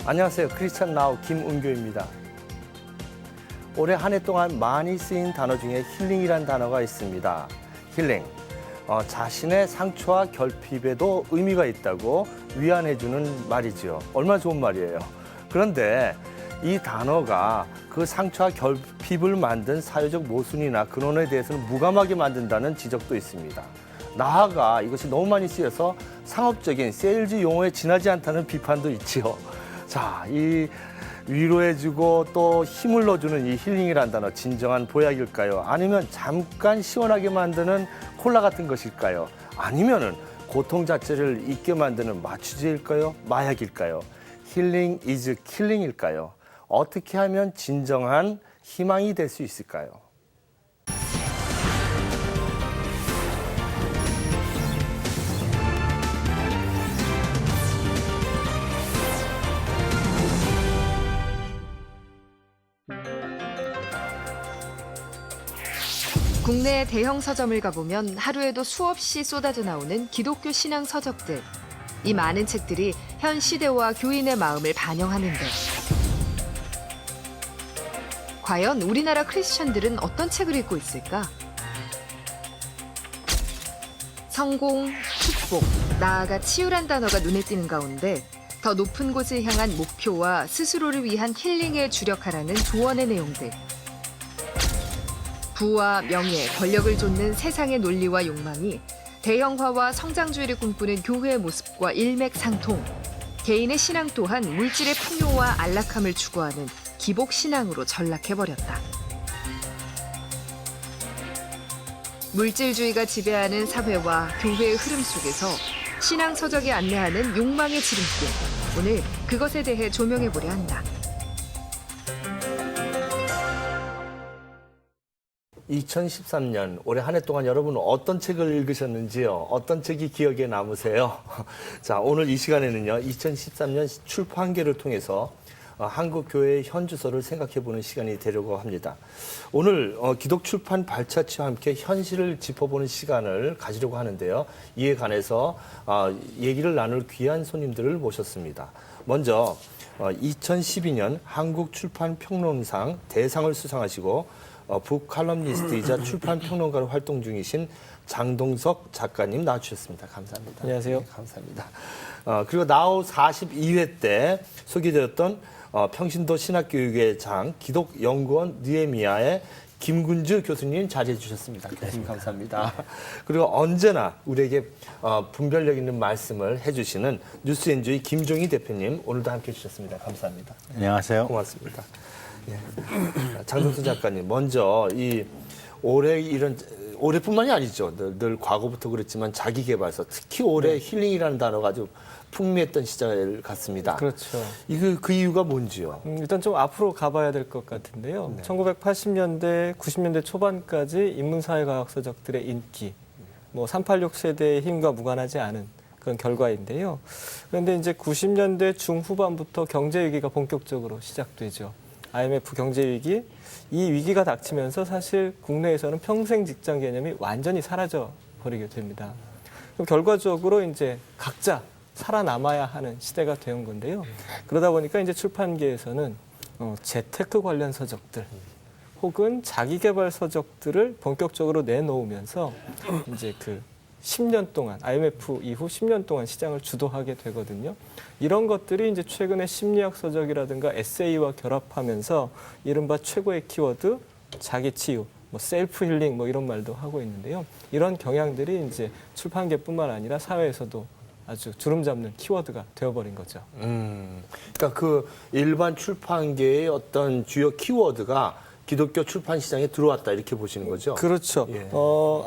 안녕하세요. 크리스찬 나우 김은교입니다. 올해 한 해 동안 많이 쓰인 단어 중에 힐링이란 단어가 있습니다. 힐링. 자신의 상처와 결핍에도 의미가 있다고 위안해주는 말이지요. 얼마나 좋은 말이에요. 그런데 이 단어가 그 상처와 결핍을 만든 사회적 모순이나 근원에 대해서는 무감하게 만든다는 지적도 있습니다. 나아가 이것이 너무 많이 쓰여서 상업적인 세일즈 용어에 지나지 않다는 비판도 있지요. 자, 이 위로해주고 또 힘을 넣어주는 이 힐링이라는 단어, 진정한 보약일까요? 아니면 잠깐 시원하게 만드는 콜라 같은 것일까요? 아니면은 고통 자체를 잊게 만드는 마취제일까요? 마약일까요? 힐링 is 킬링일까요? 어떻게 하면 진정한 희망이 될 수 있을까요? 국내 대형 서점을 가보면 하루에도 수없이 쏟아져 나오는 기독교 신앙 서적들. 이 많은 책들이 현 시대와 교인의 마음을 반영하는데 과연 우리나라 크리스천들은 어떤 책을 읽고 있을까? 성공, 축복, 나아가 치유란 단어가 눈에 띄는 가운데 더 높은 곳을 향한 목표와 스스로를 위한 힐링에 주력하라는 조언의 내용들. 부와 명예, 권력을 좇는 세상의 논리와 욕망이 대형화와 성장주의를 꿈꾸는 교회의 모습과 일맥상통. 개인의 신앙 또한 물질의 풍요와 안락함을 추구하는 기복 신앙으로 전락해버렸다. 물질주의가 지배하는 사회와 교회의 흐름 속에서 신앙 서적이 안내하는 욕망의 지름길. 오늘 그것에 대해 조명해보려 한다. 2013년 올해 한 해 동안 여러분 어떤 책을 읽으셨는지요? 어떤 책이 기억에 남으세요? 자, 오늘 이 시간에는요, 2013년 출판계를 통해서 한국 교회의 현주소를 생각해보는 시간이 되려고 합니다. 오늘 기독 출판 발자취와 함께 현실을 짚어보는 시간을 가지려고 하는데요. 이에 관해서 얘기를 나눌 귀한 손님들을 모셨습니다. 먼저 2012년 한국 출판 평론상 대상을 수상하시고 북칼럼니스트이자 출판평론가로 활동 중이신 장동석 작가님 나와주셨습니다. 감사합니다. 안녕하세요. 네, 감사합니다. 그리고 나우 42회 때 소개되었던 평신도 신학교육의 장 기독연구원 느헤미야의 김군주 교수님 자리해 주셨습니다. 교수님 감사합니다. 그리고 언제나 우리에게 분별력 있는 말씀을 해주시는 뉴스엔조이 김종희 대표님 오늘도 함께해 주셨습니다. 감사합니다. 안녕하세요. 고맙습니다. 예. 장동수 작가님, 먼저 올해 올해뿐만이 아니죠. 늘 과거부터 그랬지만 자기개발서, 특히 올해 힐링이라는 단어가 아주 풍미했던 시절 같습니다. 그렇죠. 그 이유가 뭔지요? 일단 좀 앞으로 가봐야 될 것 같은데요. 네. 1980년대, 90년대 초반까지 인문사회과학서적들의 인기, 386 세대의 힘과 무관하지 않은 그런 결과인데요. 그런데 이제 90년대 중후반부터 경제 위기가 본격적으로 시작되죠. IMF 경제 위기, 이 위기가 닥치면서 사실 국내에서는 평생 직장 개념이 완전히 사라져 버리게 됩니다. 그럼 결과적으로 이제 각자 살아남아야 하는 시대가 된 건데요. 그러다 보니까 이제 출판계에서는 재테크 관련 서적들 혹은 자기개발 서적들을 본격적으로 내놓으면서 이제 그 10년 동안, IMF 이후 10년 동안 시장을 주도하게 되거든요. 이런 것들이 이제 최근에 심리학 서적이라든가 에세이와 결합하면서 이른바 최고의 키워드, 자기 치유, 셀프 힐링 이런 말도 하고 있는데요. 이런 경향들이 이제 출판계뿐만 아니라 사회에서도 아주 주름 잡는 키워드가 되어버린 거죠. 그러니까 그 일반 출판계의 어떤 주요 키워드가 기독교 출판 시장에 들어왔다 이렇게 보시는 거죠? 그렇죠. 예.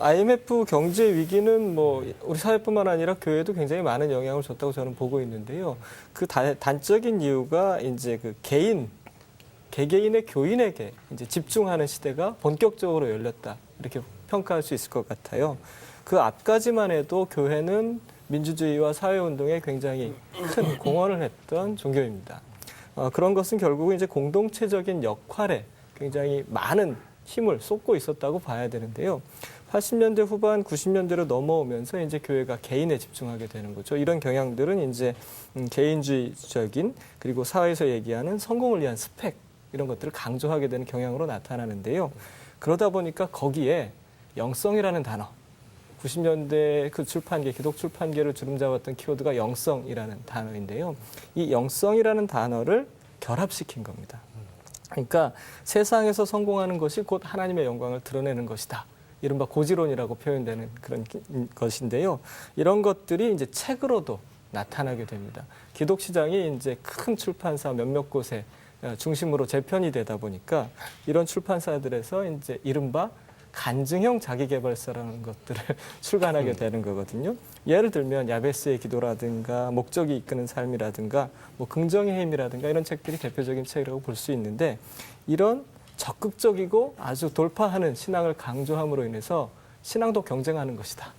IMF 경제 위기는 우리 사회뿐만 아니라 교회도 굉장히 많은 영향을 줬다고 저는 보고 있는데요. 그 단적인 이유가 이제 그 개개인의 교인에게 이제 집중하는 시대가 본격적으로 열렸다 이렇게 평가할 수 있을 것 같아요. 그 앞까지만 해도 교회는 민주주의와 사회운동에 굉장히 큰 공헌을 했던 종교입니다. 그런 것은 결국은 이제 공동체적인 역할에 굉장히 많은 힘을 쏟고 있었다고 봐야 되는데요. 80년대 후반, 90년대로 넘어오면서 이제 교회가 개인에 집중하게 되는 거죠. 이런 경향들은 이제 개인주의적인 그리고 사회에서 얘기하는 성공을 위한 스펙 이런 것들을 강조하게 되는 경향으로 나타나는데요. 그러다 보니까 거기에 영성이라는 단어, 90년대 그 출판계, 기독 출판계를 주름잡았던 키워드가 영성이라는 단어인데요. 이 영성이라는 단어를 결합시킨 겁니다. 그러니까 세상에서 성공하는 것이 곧 하나님의 영광을 드러내는 것이다. 이른바 고지론이라고 표현되는 그런 것인데요. 이런 것들이 이제 책으로도 나타나게 됩니다. 기독 시장이 이제 큰 출판사 몇몇 곳에 중심으로 재편이 되다 보니까 이런 출판사들에서 이제 이른바 간증형 자기계발서라는 것들을 출간하게 되는 거거든요. 예를 들면 야베스의 기도라든가 목적이 이끄는 삶이라든가 뭐 긍정의 힘이라든가 이런 책들이 대표적인 책이라고 볼 수 있는데 이런 적극적이고 아주 돌파하는 신앙을 강조함으로 인해서 신앙도 경쟁하는 것이다.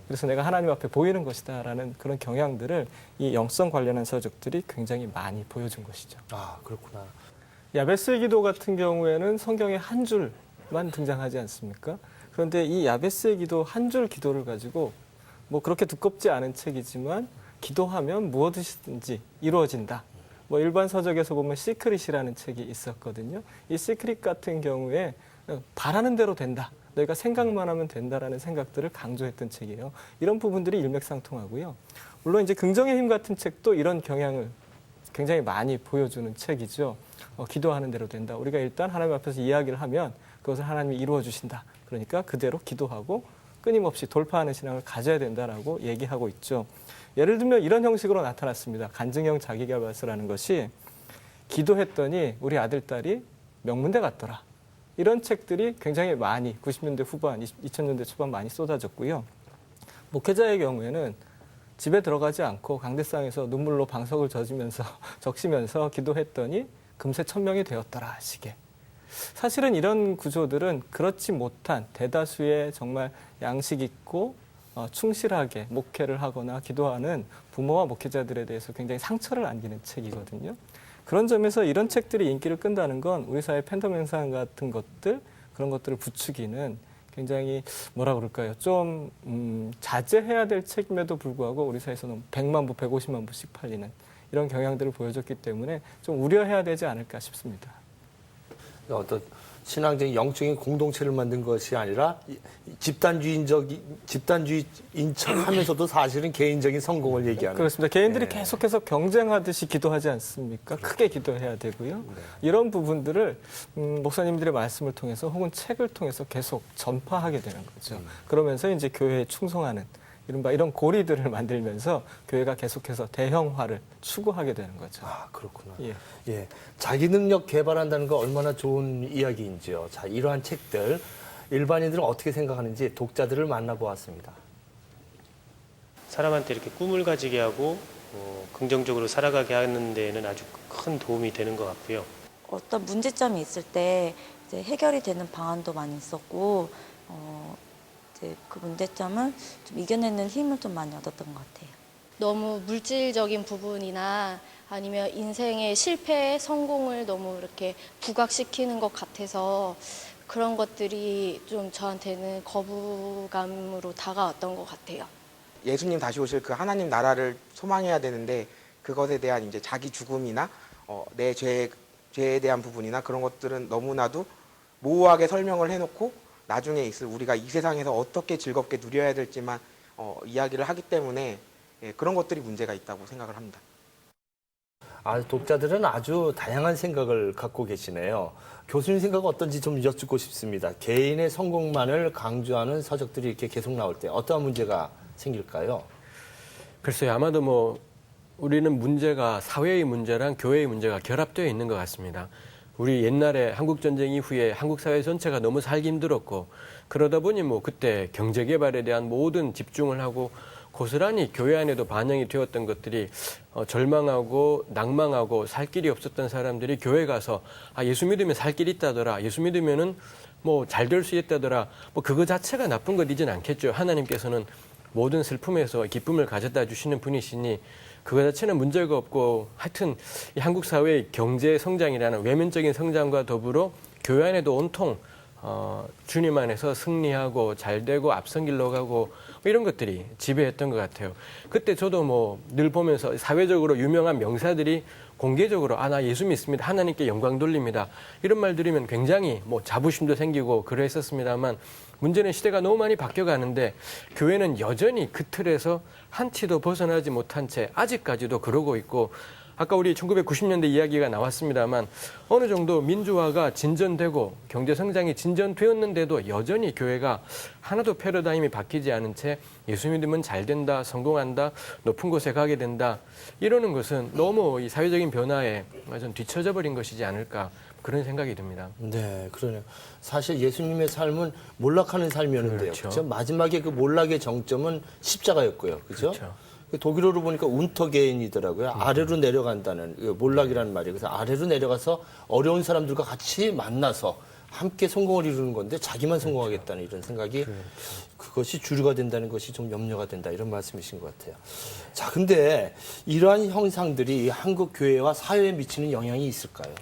그래서 내가 하나님 앞에 보이는 것이다라는 그런 경향들을 이 영성 관련한 서적들이 굉장히 많이 보여준 것이죠. 아, 그렇구나. 야베스의 기도 같은 경우에는 성경에 한 줄만 등장하지 않습니까? 그런데 이 야베스의 기도 한 줄 기도를 가지고 뭐 그렇게 두껍지 않은 책이지만 기도하면 무엇이든지 이루어진다. 뭐 일반 서적에서 보면 시크릿이라는 책이 있었거든요. 이 시크릿 같은 경우에 바라는 대로 된다. 너희가 생각만 하면 된다라는 생각들을 강조했던 책이에요. 이런 부분들이 일맥상통하고요. 물론 이제 긍정의 힘 같은 책도 이런 경향을 굉장히 많이 보여주는 책이죠. 기도하는 대로 된다. 우리가 일단 하나님 앞에서 이야기를 하면 그것을 하나님이 이루어 주신다. 그러니까 그대로 기도하고 끊임없이 돌파하는 신앙을 가져야 된다라고 얘기하고 있죠. 예를 들면 이런 형식으로 나타났습니다. 간증형 자기계발서라는 것이 기도했더니 우리 아들, 딸이 명문대 갔더라. 이런 책들이 굉장히 많이 90년대 후반, 2000년대 초반 많이 쏟아졌고요. 목회자의 경우에는 집에 들어가지 않고 강대상에서 눈물로 방석을 적시면서 기도했더니 금세 1000명이 되었더라 식의. 사실은 이런 구조들은 그렇지 못한 대다수의 정말 양식 있고 충실하게 목회를 하거나 기도하는 부모와 목회자들에 대해서 굉장히 상처를 안기는 책이거든요. 그런 점에서 이런 책들이 인기를 끈다는 건 우리 사회 팬덤 현상 같은 것들, 그런 것들을 부추기는 굉장히 뭐라 그럴까요? 좀 자제해야 될 책임에도 불구하고 우리 사회에서는 100만 부, 150만 부씩 팔리는 이런 경향들을 보여줬기 때문에 좀 우려해야 되지 않을까 싶습니다. 어떤 신앙적인 영적인 공동체를 만든 것이 아니라 집단주의인 척하면서도 사실은 개인적인 성공을 얘기하는. 그렇습니다. 개인들이 네. 계속해서 경쟁하듯이 기도하지 않습니까? 크게 기도해야 되고요. 네. 이런 부분들을 목사님들의 말씀을 통해서 혹은 책을 통해서 계속 전파하게 되는 거죠. 그러면서 이제 교회에 충성하는 이른바 이런 고리들을 만들면서 교회가 계속해서 대형화를 추구하게 되는 거죠. 아, 그렇구나. 예. 예. 자기 능력 개발한다는 거 얼마나 좋은 이야기인지요. 자, 이러한 책들 일반인들은 어떻게 생각하는지 독자들을 만나보았습니다. 사람한테 이렇게 꿈을 가지게 하고 긍정적으로 살아가게 하는 데에는 아주 큰 도움이 되는 것 같고요. 어떤 문제점이 있을 때 이제 해결이 되는 방안도 많이 있었고 이제 그 문제점을 좀 이겨내는 힘을 좀 많이 얻었던 것 같아요. 너무 물질적인 부분이나 아니면 인생의 실패, 성공을 너무 이렇게 부각시키는 것 같아서 그런 것들이 좀 저한테는 거부감으로 다가왔던 것 같아요. 예수님 다시 오실 그 하나님 나라를 소망해야 되는데 그것에 대한 이제 자기 죽음이나 내 죄에 대한 부분이나 그런 것들은 너무나도 모호하게 설명을 해놓고 나중에 있을 우리가 이 세상에서 어떻게 즐겁게 누려야 될지만 이야기를 하기 때문에 그런 것들이 문제가 있다고 생각을 합니다. 아, 독자들은 아주 다양한 생각을 갖고 계시네요. 교수님 생각은 어떤지 좀 여쭙고 싶습니다. 개인의 성공만을 강조하는 서적들이 이렇게 계속 나올 때 어떠한 문제가 생길까요? 글쎄요, 아마도 우리는 문제가 사회의 문제랑 교회의 문제가 결합되어 있는 것 같습니다. 우리 옛날에 한국전쟁 이후에 한국 사회 전체가 너무 살기 힘들었고 그러다 보니 그때 경제개발에 대한 모든 집중을 하고 고스란히 교회 안에도 반영이 되었던 것들이 절망하고 낭망하고 살 길이 없었던 사람들이 교회 가서 예수 믿으면 살 길이 있다더라. 예수 믿으면은 잘 될 수 있다더라. 그거 자체가 나쁜 것이진 않겠죠. 하나님께서는 모든 슬픔에서 기쁨을 가져다 주시는 분이시니 그거 자체는 문제가 없고 하여튼 이 한국 사회의 경제 성장이라는 외면적인 성장과 더불어 교회 안에도 온통 주님 안에서 승리하고 잘되고 앞선 길로 가고 뭐 이런 것들이 지배했던 것 같아요. 그때 저도 뭐 늘 보면서 사회적으로 유명한 명사들이 공개적으로 나 예수 믿습니다. 하나님께 영광 돌립니다. 이런 말 들으면 굉장히 뭐 자부심도 생기고 그랬었습니다만 문제는 시대가 너무 많이 바뀌어가는데 교회는 여전히 그 틀에서 한 치도 벗어나지 못한 채 아직까지도 그러고 있고 아까 우리 1990년대 이야기가 나왔습니다만 어느 정도 민주화가 진전되고 경제 성장이 진전되었는데도 여전히 교회가 하나도 패러다임이 바뀌지 않은 채 예수 믿으면 잘 된다, 성공한다, 높은 곳에 가게 된다 이러는 것은 너무 이 사회적인 변화에 좀 뒤처져 버린 것이지 않을까 그런 생각이 듭니다. 네, 그러네요. 사실 예수님의 삶은 몰락하는 삶이었는데요. 그렇죠. 그렇죠? 마지막에 그 몰락의 정점은 십자가였고요. 그렇죠? 그렇죠. 독일어로 보니까 운터게인이더라고요. 아래로 내려간다는 몰락이라는 말이에요. 그래서 아래로 내려가서 어려운 사람들과 같이 만나서 함께 성공을 이루는 건데 자기만 성공하겠다는 이런 생각이 그것이 주류가 된다는 것이 좀 염려가 된다 이런 말씀이신 것 같아요. 자, 근데 이러한 형상들이 한국 교회와 사회에 미치는 영향이 있을까요?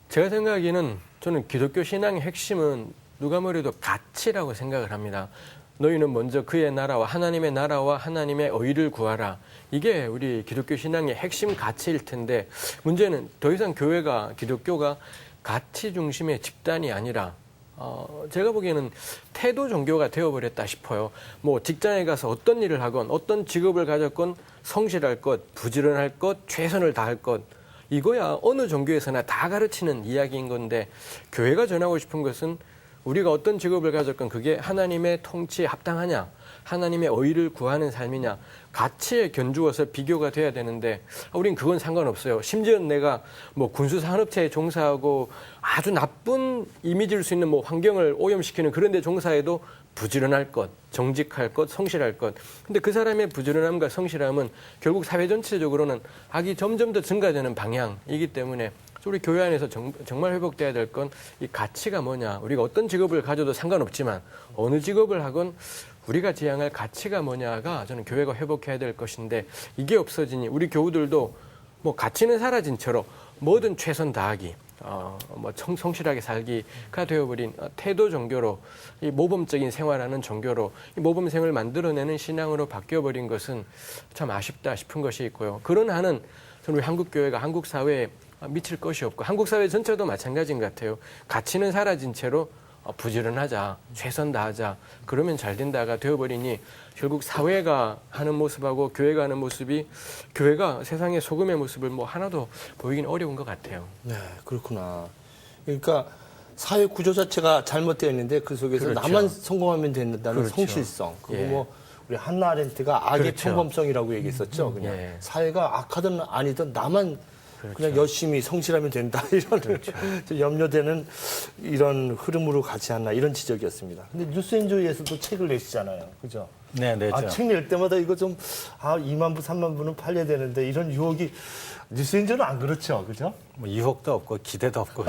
제가 생각하기에는 저는 기독교 신앙의 핵심은 누가 뭐래도 가치라고 생각을 합니다. 너희는 먼저 그의 나라와 하나님의 의를 구하라. 이게 우리 기독교 신앙의 핵심 가치일 텐데 문제는 더 이상 교회가 기독교가 가치 중심의 집단이 아니라 제가 보기에는 태도 종교가 되어버렸다 싶어요. 뭐 직장에 가서 어떤 일을 하건 어떤 직업을 가졌건 성실할 것, 부지런할 것, 최선을 다할 것 이거야 어느 종교에서나 다 가르치는 이야기인 건데 교회가 전하고 싶은 것은 우리가 어떤 직업을 가졌건 그게 하나님의 통치에 합당하냐, 하나님의 의를 구하는 삶이냐, 가치에 견주어서 비교가 돼야 되는데 우린 그건 상관없어요. 심지어 내가 뭐 군수산업체에 종사하고 아주 나쁜 이미지일 수 있는 뭐 환경을 오염시키는 그런 데 종사해도 부지런할 것, 정직할 것, 성실할 것. 근데 그 사람의 부지런함과 성실함은 결국 사회 전체적으로는 악이 점점 더 증가되는 방향이기 때문에 우리 교회 안에서 정말 회복돼야 될 건 이 가치가 뭐냐. 우리가 어떤 직업을 가져도 상관없지만 어느 직업을 하건 우리가 지향할 가치가 뭐냐가 저는 교회가 회복해야 될 것인데 이게 없어지니 우리 교우들도 뭐 가치는 사라진 채로 뭐든 최선 다하기, 뭐 성실하게 살기가 되어버린 태도 종교로 이 모범적인 생활하는 종교로 이 모범생을 만들어내는 신앙으로 바뀌어버린 것은 참 아쉽다 싶은 것이 있고요. 그런 한은 저는 우리 한국 교회가 한국 사회에 미칠 것이 없고 한국 사회 전체도 마찬가지인 것 같아요. 가치는 사라진 채로 부지런하자, 최선 다하자, 그러면 잘 된다가 되어버리니 결국 사회가 하는 모습하고 교회가 하는 모습이 교회가 세상의 소금의 모습을 뭐 하나도 보이긴 어려운 것 같아요. 네, 그렇구나. 그러니까 사회 구조 자체가 잘못되어 있는데 그 속에서 그렇죠. 나만 성공하면 된다는 그렇죠. 성실성. 그리고 예. 뭐 우리 한나 아렌트가 악의 그렇죠. 평범성이라고 얘기했었죠. 그냥 예. 사회가 악하든 아니든 나만 그렇죠. 그냥 열심히 성실하면 된다 이런 좀 염려되는 이런 흐름으로 가지 않나 이런 지적이었습니다. 근데 뉴스엔조이에서도 책을 내시잖아요, 그죠? 네, 내죠. 책 낼 때마다 이거 좀 2만 부, 3만 부는 팔려야 되는데 이런 유혹이 뉴스엔조는 안 그렇죠, 그죠? 뭐 유혹도 없고 기대도 없고.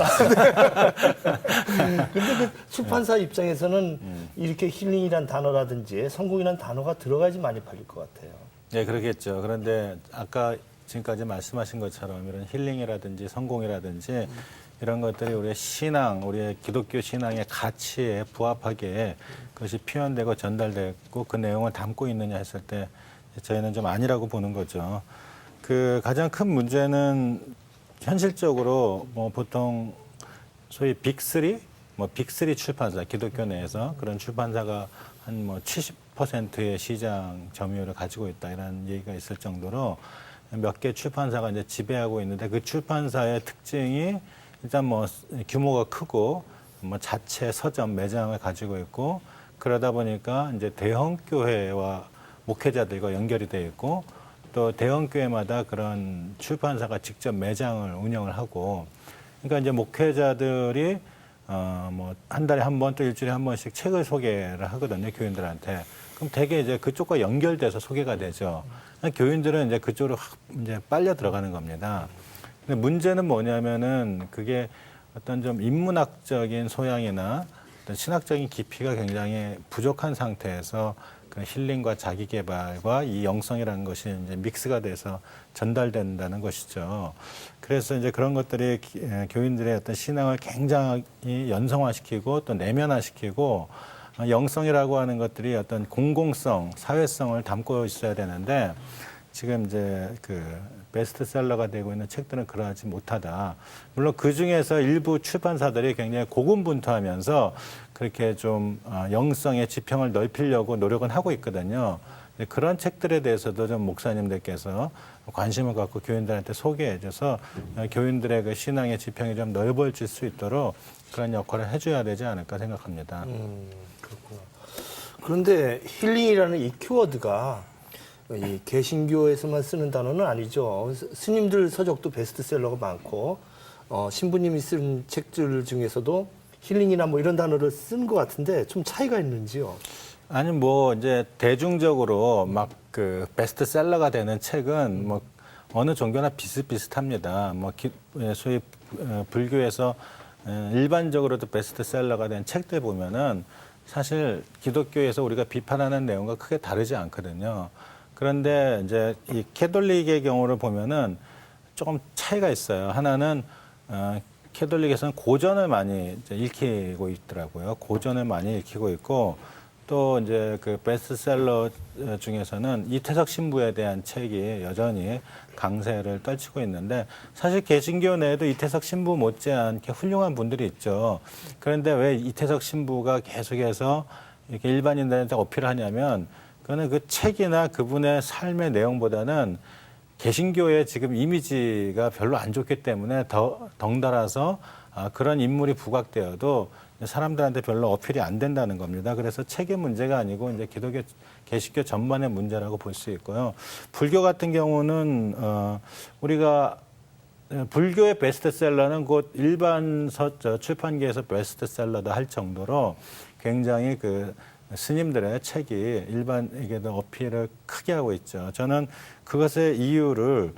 근데 그 출판사 입장에서는 이렇게 힐링이란 단어라든지 성공이란 단어가 들어가야지 많이 팔릴 것 같아요. 네, 그러겠죠. 그런데 아까 지금까지 말씀하신 것처럼 이런 힐링이라든지 성공이라든지 이런 것들이 우리의 신앙, 우리의 기독교 신앙의 가치에 부합하게 그것이 표현되고 전달되고 그 내용을 담고 있느냐 했을 때 저희는 좀 아니라고 보는 거죠. 그 가장 큰 문제는 현실적으로 뭐 보통 소위 빅3, 뭐 빅3 출판사, 기독교 내에서 그런 출판사가 한 뭐 70%의 시장 점유율을 가지고 있다 이런 얘기가 있을 정도로 몇 개 출판사가 이제 지배하고 있는데 그 출판사의 특징이 일단 뭐 규모가 크고 뭐 자체 서점 매장을 가지고 있고 그러다 보니까 이제 대형 교회와 목회자들과 연결이 돼 있고 또 대형 교회마다 그런 출판사가 직접 매장을 운영을 하고 그러니까 이제 목회자들이 뭐 한 달에 한 번 또 일주일에 한 번씩 책을 소개를 하거든요, 교인들한테. 그럼 되게 이제 그쪽과 연결돼서 소개가 되죠. 교인들은 이제 그쪽으로 이제 빨려 들어가는 겁니다. 근데 문제는 뭐냐면은 그게 어떤 좀 인문학적인 소양이나 어떤 신학적인 깊이가 굉장히 부족한 상태에서 그 힐링과 자기 개발과 이 영성이라는 것이 이제 믹스가 돼서 전달된다는 것이죠. 그래서 이제 그런 것들이 교인들의 어떤 신앙을 굉장히 연성화시키고 또 내면화시키고 영성이라고 하는 것들이 어떤 공공성, 사회성을 담고 있어야 되는데 지금 이제 그 베스트셀러가 되고 있는 책들은 그러하지 못하다. 물론 그 중에서 일부 출판사들이 굉장히 고군분투하면서 그렇게 좀 영성의 지평을 넓히려고 노력은 하고 있거든요. 그런 책들에 대해서도 좀 목사님들께서 관심을 갖고 교인들한테 소개해줘서 교인들의 그 신앙의 지평이 좀 넓어질 수 있도록 그런 역할을 해줘야 되지 않을까 생각합니다. 그렇구나. 그런데 힐링이라는 이 키워드가 이 개신교에서만 쓰는 단어는 아니죠. 스님들 서적도 베스트셀러가 많고 신부님이 쓴 책들 중에서도 힐링이나 뭐 이런 단어를 쓴 것 같은데 좀 차이가 있는지요? 아니 뭐 이제 대중적으로 막 그 베스트셀러가 되는 책은 뭐 어느 종교나 비슷비슷합니다. 뭐 소위 불교에서 일반적으로도 베스트셀러가 된 책들 보면은 사실 기독교에서 우리가 비판하는 내용과 크게 다르지 않거든요. 그런데 이제 이 캐톨릭의 경우를 보면은 조금 차이가 있어요. 하나는 캐톨릭에서는 고전을 많이 이제 읽히고 있더라고요. 고전을 많이 읽히고 있고 또 이제 그 베스트셀러 중에서는 이태석 신부에 대한 책이 여전히 강세를 떨치고 있는데 사실 개신교 내에도 이태석 신부 못지않게 훌륭한 분들이 있죠. 그런데 왜 이태석 신부가 계속해서 이렇게 일반인들한테 어필을 하냐면 그거는 그 책이나 그분의 삶의 내용보다는 개신교의 지금 이미지가 별로 안 좋기 때문에 덩달아서 그런 인물이 부각되어도 사람들한테 별로 어필이 안 된다는 겁니다. 그래서 책의 문제가 아니고 이제 기독교, 개신교 전반의 문제라고 볼 수 있고요. 불교 같은 경우는 우리가 불교의 베스트셀러는 곧 일반 출판계에서 베스트셀러도 할 정도로 굉장히 그 스님들의 책이 일반에게도 어필을 크게 하고 있죠. 저는 그것의 이유를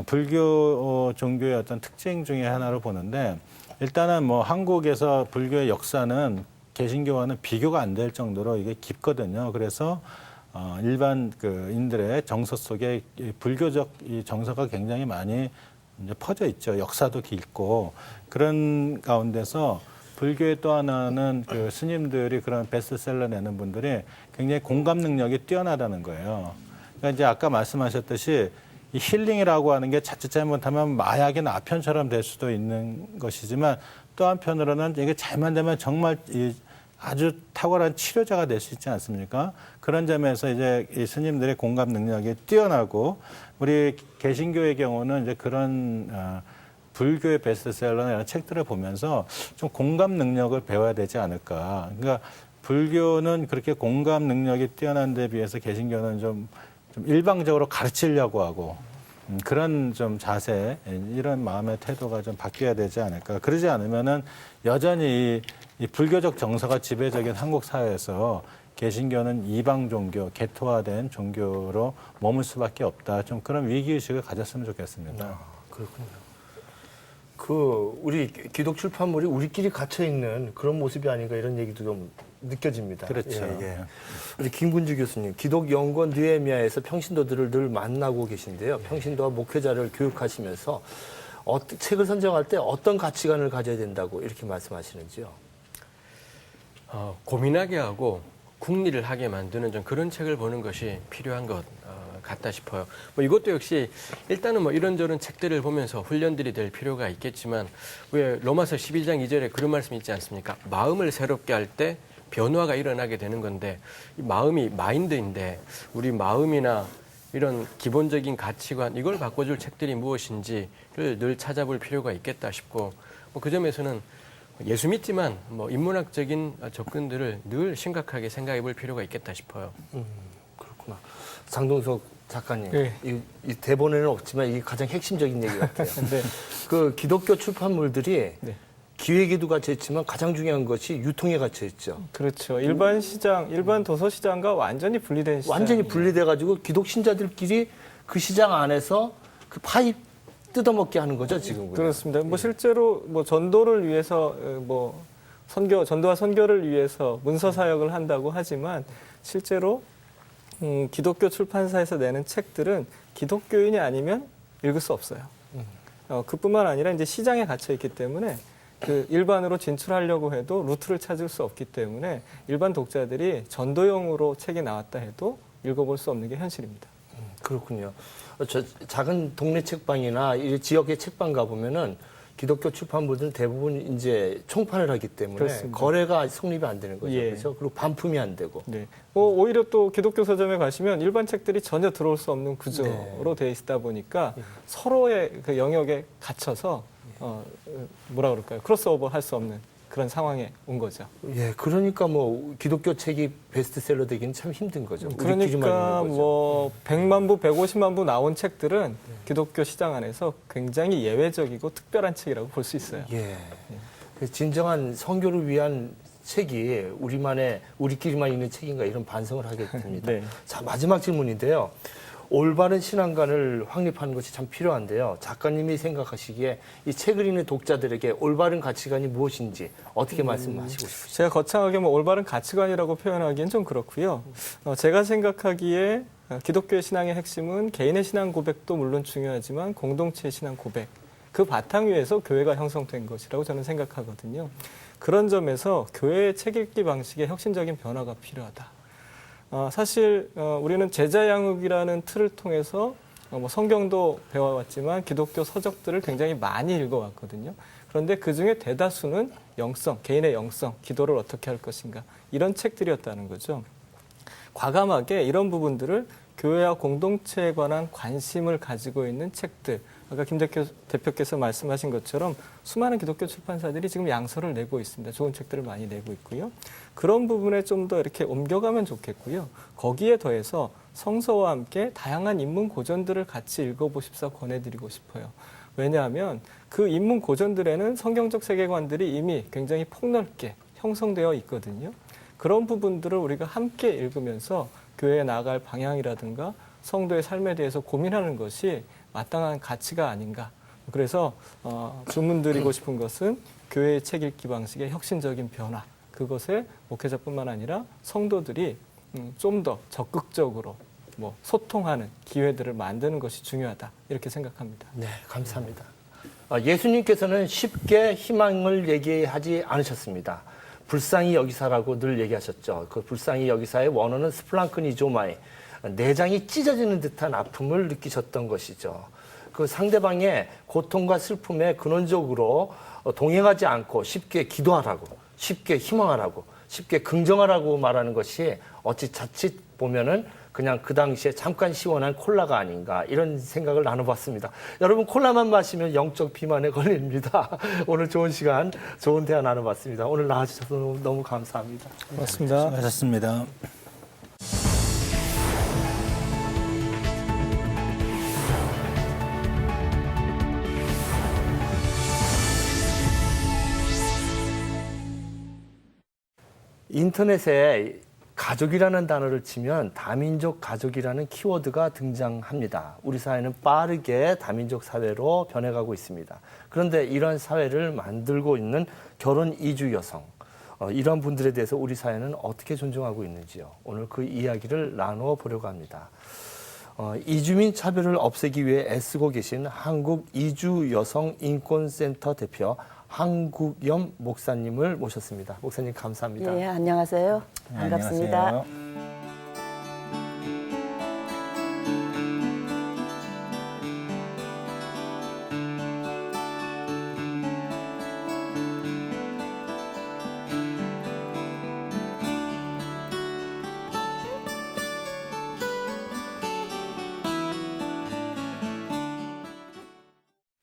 불교 종교의 어떤 특징 중에 하나로 보는데 일단은 뭐 한국에서 불교의 역사는 개신교와는 비교가 안 될 정도로 이게 깊거든요. 그래서 일반 그 인들의 정서 속에 이 불교적 이 정서가 굉장히 많이 이제 퍼져 있죠. 역사도 깊고 그런 가운데서 불교의 또 하나는 그 스님들이 그런 베스트셀러 내는 분들이 굉장히 공감 능력이 뛰어나다는 거예요. 그러니까 이제 아까 말씀하셨듯이 이 힐링이라고 하는 게 자칫 잘못하면 마약의 나편처럼 될 수도 있는 것이지만 또 한편으로는 이게 잘만 되면 정말 아주 탁월한 치료자가 될 수 있지 않습니까? 그런 점에서 이제 이 스님들의 공감 능력이 뛰어나고 우리 개신교의 경우는 이제 그런 불교의 베스트셀러나 이런 책들을 보면서 좀 공감 능력을 배워야 되지 않을까. 그러니까 불교는 그렇게 공감 능력이 뛰어난 데 비해서 개신교는 좀 일방적으로 가르치려고 하고 그런 좀 자세, 이런 마음의 태도가 좀 바뀌어야 되지 않을까. 그러지 않으면은 여전히 이 불교적 정서가 지배적인 한국 사회에서 개신교는 이방 종교, 개토화된 종교로 머물 수밖에 없다. 좀 그런 위기의식을 가졌으면 좋겠습니다. 그렇군요. 우리 기독 출판물이 우리끼리 갇혀 있는 그런 모습이 아닌가 이런 얘기도 좀 느껴집니다. 그렇죠. 예. 우리 김군주 교수님, 기독연구원 느헤미야에서 평신도들을 늘 만나고 계신데요. 평신도와 목회자를 교육하시면서 책을 선정할 때 어떤 가치관을 가져야 된다고 이렇게 말씀하시는지요? 고민하게 하고 궁리를 하게 만드는 좀 그런 책을 보는 것이 필요한 것 같다 싶어요. 뭐 이것도 역시 일단은 뭐 이런저런 책들을 보면서 훈련들이 될 필요가 있겠지만 왜 로마서 12장 2절에 그런 말씀이 있지 않습니까? 마음을 새롭게 할 때 변화가 일어나게 되는 건데 이 마음이 마인드인데 우리 마음이나 이런 기본적인 가치관 이걸 바꿔줄 책들이 무엇인지를 늘 찾아볼 필요가 있겠다 싶고 뭐 그 점에서는 예수 믿지만 뭐 인문학적인 접근들을 늘 심각하게 생각해 볼 필요가 있겠다 싶어요. 그렇구나. 장동석 작가님, 네. 이 대본에는 없지만 이게 가장 핵심적인 얘기 같아요. 네. 그 기독교 출판물들이 네. 기획에도 갇혀 있지만 가장 중요한 것이 유통에 갇혀 있죠. 그렇죠. 일반 시장, 일반 도서 시장과 완전히 분리된 시장. 완전히 분리돼가지고 기독 신자들끼리 그 시장 안에서 그 파이 뜯어먹게 하는 거죠, 지금. 그렇습니다. 뭐 실제로 뭐 전도를 위해서 뭐 전도와 선교를 위해서 문서 사역을 한다고 하지만 실제로 기독교 출판사에서 내는 책들은 기독교인이 아니면 읽을 수 없어요. 그뿐만 아니라 이제 시장에 갇혀 있기 때문에 그 일반으로 진출하려고 해도 루트를 찾을 수 없기 때문에 일반 독자들이 전도용으로 책이 나왔다 해도 읽어볼 수 없는 게 현실입니다. 그렇군요. 저 작은 동네 책방이나 이 지역의 책방 가보면은 기독교 출판물들은 대부분 이제 총판을 하기 때문에 그렇습니다. 거래가 성립이 안 되는 거죠. 예. 그렇죠? 그리고 반품이 안 되고. 네. 오히려 또 기독교 서점에 가시면 일반 책들이 전혀 들어올 수 없는 구조로 네. 되어 있다 보니까 서로의 그 영역에 갇혀서 뭐라 그럴까요? 크로스오버 할 수 없는 그런 상황에 온 거죠. 예, 그러니까 뭐 기독교 책이 베스트셀러 되기는 참 힘든 거죠. 우리끼리만 그러니까 있는 거죠. 뭐 100만 부, 150만 부 나온 책들은 기독교 시장 안에서 굉장히 예외적이고 특별한 책이라고 볼 수 있어요. 예. 그 진정한 선교를 위한 책이 우리끼리만 있는 책인가 이런 반성을 하게 됩니다. 네. 자, 마지막 질문인데요. 올바른 신앙관을 확립하는 것이 참 필요한데요. 작가님이 생각하시기에 이 책을 읽는 독자들에게 올바른 가치관이 무엇인지 어떻게 말씀하시고 싶으세요? 제가 거창하게 뭐 올바른 가치관이라고 표현하기엔 좀 그렇고요. 제가 생각하기에 기독교의 신앙의 핵심은 개인의 신앙 고백도 물론 중요하지만 공동체의 신앙 고백, 그 바탕 위에서 교회가 형성된 것이라고 저는 생각하거든요. 그런 점에서 교회의 책 읽기 방식에 혁신적인 변화가 필요하다. 사실 우리는 제자 양육이라는 틀을 통해서 뭐 성경도 배워왔지만 기독교 서적들을 굉장히 많이 읽어왔거든요. 그런데 그중에 대다수는 영성, 개인의 영성, 기도를 어떻게 할 것인가 이런 책들이었다는 거죠. 과감하게 이런 부분들을 교회와 공동체에 관한 관심을 가지고 있는 책들, 아까 김 대표께서 말씀하신 것처럼 수많은 기독교 출판사들이 지금 양서를 내고 있습니다. 좋은 책들을 많이 내고 있고요. 그런 부분에 좀 더 이렇게 옮겨가면 좋겠고요. 거기에 더해서 성서와 함께 다양한 인문 고전들을 같이 읽어보십사 권해드리고 싶어요. 왜냐하면 그 인문 고전들에는 성경적 세계관들이 이미 굉장히 폭넓게 형성되어 있거든요. 그런 부분들을 우리가 함께 읽으면서 교회에 나아갈 방향이라든가 성도의 삶에 대해서 고민하는 것이 마땅한 가치가 아닌가. 그래서 주문드리고 싶은 것은 교회의 책 읽기 방식의 혁신적인 변화. 그것에 목회자뿐만 아니라 성도들이 좀 더 적극적으로 뭐 소통하는 기회들을 만드는 것이 중요하다. 이렇게 생각합니다. 네, 감사합니다. 예수님께서는 쉽게 희망을 얘기하지 않으셨습니다. 불쌍히 여기사라고 늘 얘기하셨죠. 그 불쌍히 여기사의 원어는 스플랑크니조마이, 내장이 찢어지는 듯한 아픔을 느끼셨던 것이죠. 그 상대방의 고통과 슬픔에 근원적으로 동행하지 않고 쉽게 기도하라고, 쉽게 희망하라고, 쉽게 긍정하라고 말하는 것이 어찌 자칫 보면은 그냥 그 당시에 잠깐 시원한 콜라가 아닌가 이런 생각을 나눠봤습니다. 여러분 콜라만 마시면 영적 비만에 걸립니다. 오늘 좋은 시간, 좋은 대화 나눠봤습니다. 오늘 나와주셔서 너무 감사합니다. 고맙습니다. 수고하셨습니다. 인터넷에 가족이라는 단어를 치면 다민족 가족이라는 키워드가 등장합니다. 우리 사회는 빠르게 다민족 사회로 변해가고 있습니다. 그런데 이러한 사회를 만들고 있는 결혼 이주 여성, 이런 분들에 대해서 우리 사회는 어떻게 존중하고 있는지요. 오늘 그 이야기를 나누어 보려고 합니다. 이주민 차별을 없애기 위해 애쓰고 계신 한국 이주 여성 인권센터 대표 한국염 목사님을 모셨습니다. 목사님 감사합니다. 예, 안녕하세요. 반갑습니다. 안녕하세요.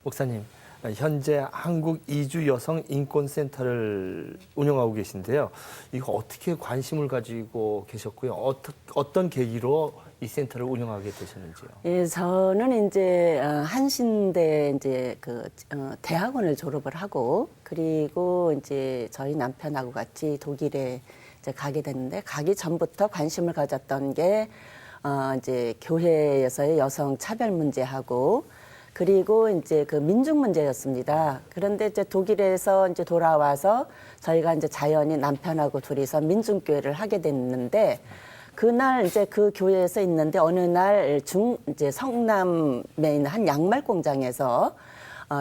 목사님, 현재 한국 이주 여성 인권센터를 운영하고 계신데요. 이거 어떻게 관심을 가지고 계셨고요? 어떤 계기로 이 센터를 운영하게 되셨는지요? 예, 저는 이제 한신대 이제 대학원을 졸업을 하고 그리고 이제 저희 남편하고 같이 독일에 이제 가게 됐는데 가기 전부터 관심을 가졌던 게 이제 교회에서의 여성 차별 문제하고 그리고 이제 그 민중 문제였습니다. 그런데 이제 독일에서 이제 돌아와서 저희가 이제 자연히 남편하고 둘이서 민중교회를 하게 됐는데 그날 이제 그 교회에서 있는데 어느 날 이제 성남에 있는 한 양말 공장에서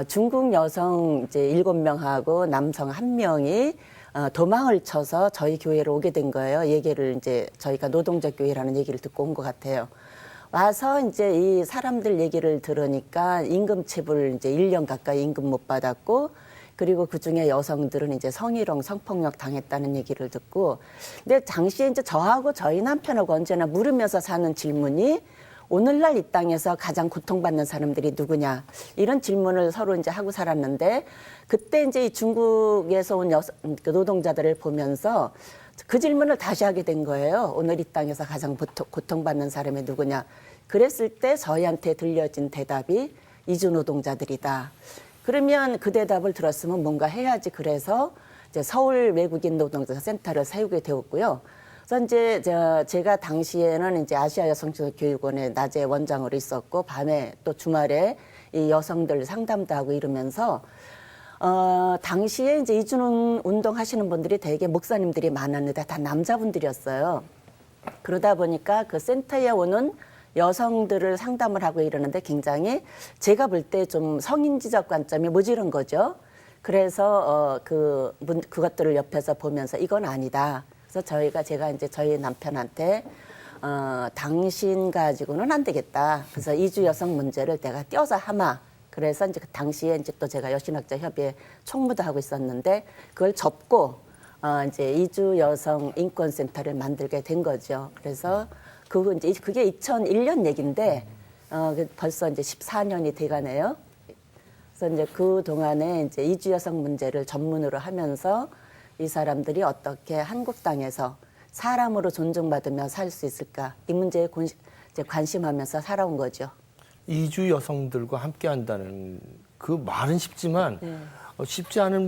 중국 여성 이제 7명하고 남성 1명이 도망을 쳐서 저희 교회로 오게 된 거예요. 얘기를 이제 저희가 노동자 교회라는 얘기를 듣고 온 것 같아요. 와서 이제 이 사람들 얘기를 들으니까 임금체불 이제 1년 가까이 임금 못 받았고 그리고 그 중에 여성들은 이제 성희롱, 성폭력 당했다는 얘기를 듣고 근데 당시에 이제 저하고 저희 남편하고 언제나 물으면서 사는 질문이 오늘날 이 땅에서 가장 고통받는 사람들이 누구냐 이런 질문을 서로 이제 하고 살았는데 그때 이제 이 중국에서 온 그 노동자들을 보면서 그 질문을 다시 하게 된 거예요. 오늘 이 땅에서 가장 고통받는 사람이 누구냐. 그랬을 때 저희한테 들려진 대답이 이주 노동자들이다. 그러면 그 대답을 들었으면 뭔가 해야지. 그래서 이제 서울 외국인 노동자 센터를 세우게 되었고요. 그래서 이제 제가 당시에는 이제 아시아 여성교육원에 낮에 원장으로 있었고 밤에 또 주말에 이 여성들 상담도 하고 이러면서 당시에 이제 이주는 운동 하시는 분들이 되게 목사님들이 많았는데 다 남자분들이었어요. 그러다 보니까 그 센터에 오는 여성들을 상담을 하고 이러는데 굉장히 제가 볼 때 좀 성인지적 관점이 모자란 거죠. 그래서 그것들을 옆에서 보면서 이건 아니다. 그래서 제가 이제 저희 남편한테 당신 가지고는 안 되겠다. 그래서 이주 여성 문제를 내가 띄어서 하마. 그래서 이제 그 당시에 이제 또 제가 여신학자 협의회 총무도 하고 있었는데 그걸 접고 이제 이주 여성 인권센터를 만들게 된 거죠. 그래서 이제 그게 2001년 얘기인데 벌써 이제 14년이 돼가네요. 그래서 이제 그 동안에 이제 이주 여성 문제를 전문으로 하면서 이 사람들이 어떻게 한국 땅에서 사람으로 존중받으며 살 수 있을까 이 문제에 이제 관심하면서 살아온 거죠. 이주 여성들과 함께 한다는 그 말은 쉽지만 쉽지 않은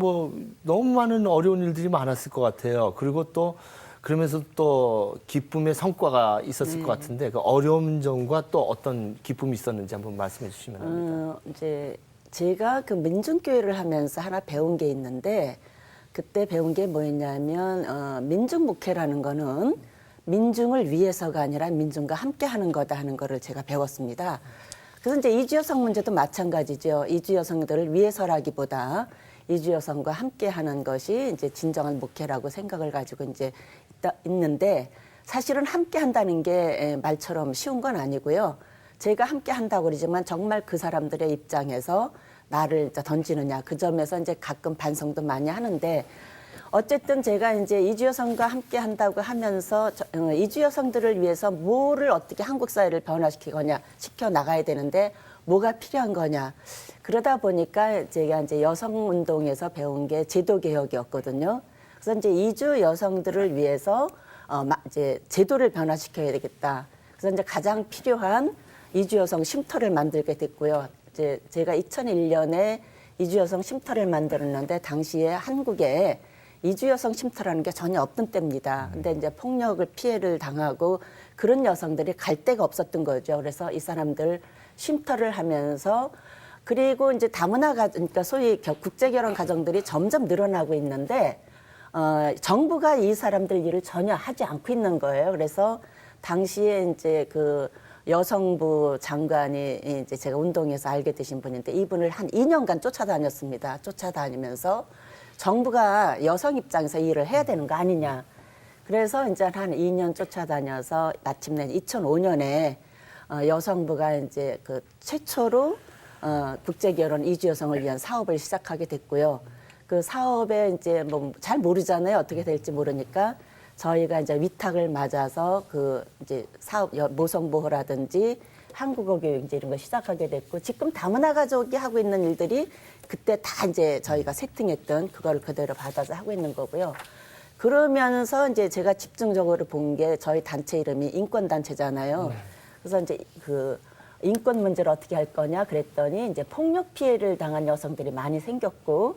너무 많은 어려운 일들이 많았을 것 같아요. 그리고 또 그러면서 또 기쁨의 성과가 있었을 것 같은데 그 어려운 점과 또 어떤 기쁨이 있었는지 한번 말씀해 주시면 합니다. 이제 제가 그 민중교회를 하면서 하나 배운 게 있는데 그때 배운 게 뭐였냐면 민중목회라는 거는 민중을 위해서가 아니라 민중과 함께 하는 거다 하는 거를 제가 배웠습니다. 그래서 이제 이주 여성 문제도 마찬가지죠. 이주 여성들을 위해서라기보다 이주 여성과 함께 하는 것이 이제 진정한 목회라고 생각을 가지고 이제 있는데 사실은 함께 한다는 게 말처럼 쉬운 건 아니고요. 제가 함께 한다고 그러지만 정말 그 사람들의 입장에서 나를 던지느냐 그 점에서 이제 가끔 반성도 많이 하는데 어쨌든 제가 이제 이주 여성과 함께 한다고 하면서 이주 여성들을 위해서 뭐를 어떻게 한국 사회를 변화시키거냐 시켜 나가야 되는데 뭐가 필요한 거냐 그러다 보니까 제가 이제 여성 운동에서 배운 게 제도 개혁이었거든요. 그래서 이제 이주 여성들을 위해서 이제 제도를 변화시켜야 되겠다. 그래서 이제 가장 필요한 이주 여성 쉼터를 만들게 됐고요. 이제 제가 2001년에 이주 여성 쉼터를 만들었는데 당시에 한국에 이주 여성 쉼터라는 게 전혀 없던 때입니다. 근데 이제 폭력을 피해를 당하고 그런 여성들이 갈 데가 없었던 거죠. 그래서 이 사람들 쉼터를 하면서 그리고 이제 다문화 그러니까 소위 국제 결혼 가정들이 점점 늘어나고 있는데 정부가 이 사람들 일을 전혀 하지 않고 있는 거예요. 그래서 당시에 이제 그 여성부 장관이 이제 제가 운동에서 알게 되신 분인데 이분을 한 2년간 쫓아다녔습니다. 쫓아다니면서 정부가 여성 입장에서 일을 해야 되는 거 아니냐. 그래서 이제 한 2년 쫓아다녀서 마침내 2005년에 여성부가 이제 그 최초로 국제결혼 이주 여성을 위한 사업을 시작하게 됐고요. 그 사업에 이제 뭐 잘 모르잖아요. 어떻게 될지 모르니까 저희가 이제 위탁을 맞아서 그 이제 사업 모성보호라든지 한국어 교육 이제 이런 거 시작하게 됐고 지금 다문화 가족이 하고 있는 일들이 그때 다 이제 저희가 세팅했던 그걸 그대로 받아서 하고 있는 거고요. 그러면서 이제 제가 집중적으로 본 게 저희 단체 이름이 인권단체잖아요. 그래서 이제 그 인권 문제를 어떻게 할 거냐 그랬더니 이제 폭력 피해를 당한 여성들이 많이 생겼고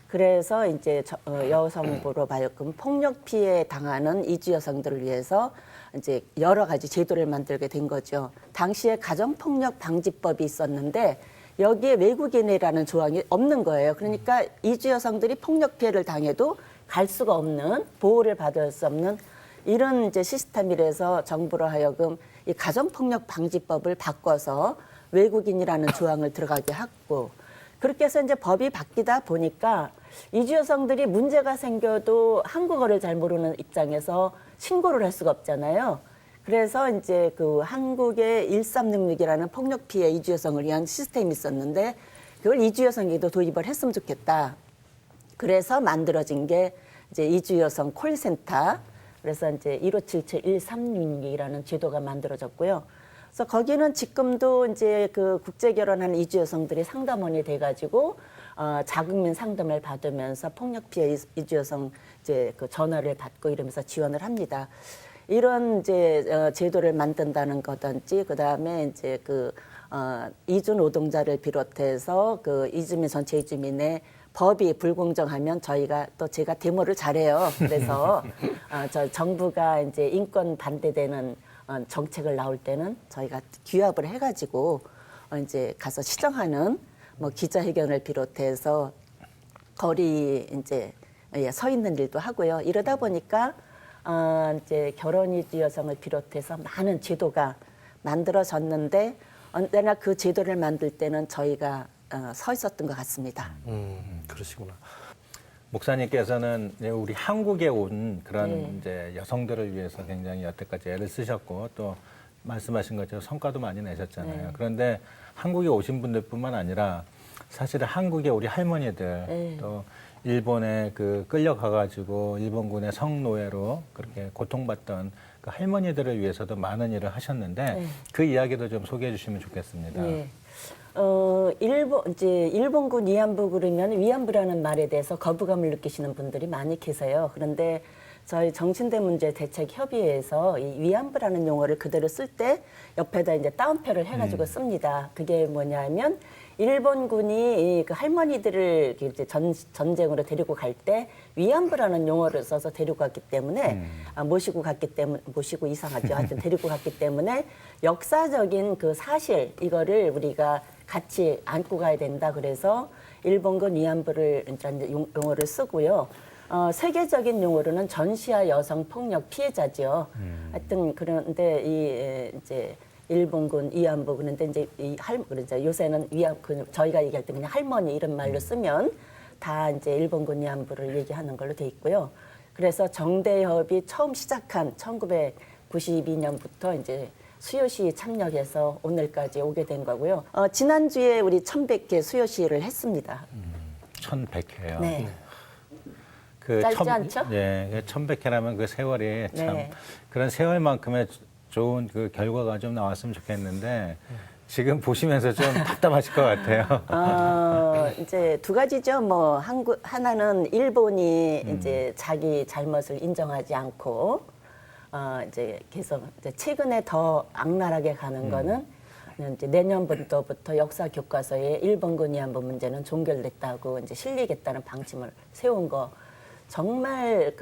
그래서 이제 여성부로 하여금 폭력 피해 당하는 이주 여성들을 위해서 이제 여러 가지 제도를 만들게 된 거죠. 당시에 가정폭력 방지법이 있었는데 여기에 외국인이라는 조항이 없는 거예요. 그러니까 이주 여성들이 폭력 피해를 당해도 갈 수가 없는, 보호를 받을 수 없는 이런 이제 시스템이라서 정부로 하여금 이 가정폭력 방지법을 바꿔서 외국인이라는 조항을 들어가게 하고, 그렇게 해서 이제 법이 바뀌다 보니까 이주 여성들이 문제가 생겨도 한국어를 잘 모르는 입장에서 신고를 할 수가 없잖아요. 그래서 이제 그 한국의 1366이라는 폭력 피해 이주 여성을 위한 시스템이 있었는데 그걸 이주 여성에도 도입을 했으면 좋겠다. 그래서 만들어진 게 이제 이주 여성 콜센터. 그래서 이제 1577-1366이라는 제도가 만들어졌고요. 그래서 거기는 지금도 이제 그 국제 결혼하는 이주 여성들이 상담원이 돼가지고 자국민 상담을 받으면서 폭력 피해 이주 여성 이제 그 전화를 받고 이러면서 지원을 합니다. 이런 이제 제도를 만든다는 거든지, 그 다음에 이제 그 이주 노동자를 비롯해서 그 이주민 전체 이주민의 법이 불공정하면 저희가 또 제가 데모를 잘해요. 그래서 저 정부가 이제 인권 반대되는 정책을 나올 때는 저희가 규합을 해가지고 이제 가서 시정하는 뭐 기자회견을 비롯해서 거리 이제 서 있는 일도 하고요. 이러다 보니까 이제 결혼 이주 여성을 비롯해서 많은 제도가 만들어졌는데 언제나 그 제도를 만들 때는 저희가 서 있었던 것 같습니다. 그러시구나. 목사님께서는 이제 우리 한국에 온 그런 이제 여성들을 위해서 굉장히 여태까지 애를 쓰셨고 또 말씀하신 것처럼 성과도 많이 내셨잖아요. 그런데 한국에 오신 분들뿐만 아니라 사실은 한국의 우리 할머니들 또 일본에 그 끌려가가지고 일본군의 성노예로 그렇게 고통받던 그 할머니들을 위해서도 많은 일을 하셨는데 그 이야기도 좀 소개해 주시면 좋겠습니다. 일본군 위안부 그러면 위안부라는 말에 대해서 거부감을 느끼시는 분들이 많이 계세요. 그런데 저희 정신대 문제 대책 협의회에서 이 위안부라는 용어를 그대로 쓸 때 옆에다 이제 따옴표를 해가지고 씁니다. 그게 뭐냐면 일본군이 그 할머니들을 이제 전쟁으로 데리고 갈 때 위안부라는 용어를 써서 데리고 갔기 때문에 모시고 이상하죠. 하여튼 데리고 갔기 때문에 역사적인 그 사실 이거를 우리가 같이 안고 가야 된다. 그래서 일본군 위안부를 이제 용어를 쓰고요. 세계적인 용어로는 전시아 여성 폭력 피해자죠. 하여튼 그런데 이 이제 일본군 위안부 그런데 이제 그러죠. 요새는 저희가 얘기할 때 그냥 할머니 이런 말로 쓰면 다 이제 일본군 위안부를 얘기하는 걸로 돼 있고요. 그래서 정대협이 처음 시작한 1992년부터 이제 수요시 참여해서 오늘까지 오게 된 거고요. 지난주에 우리 1100회 수요시를 했습니다. 1100회요. 네. 그 짧지 않죠? 예, 1100회라면 그 세월이 참 그런 세월만큼의 좋은 그 결과가 좀 나왔으면 좋겠는데 지금 보시면서 좀 답답하실 것 같아요. 이제 두 가지죠. 뭐 하나는 일본이 이제 자기 잘못을 인정하지 않고 이제 계속 이제 최근에 더 악랄하게 가는 거는 이제 내년부터 역사 교과서에 일본군 위안부 문제는 종결됐다고 이제 실리겠다는 방침을 세운 거. 정말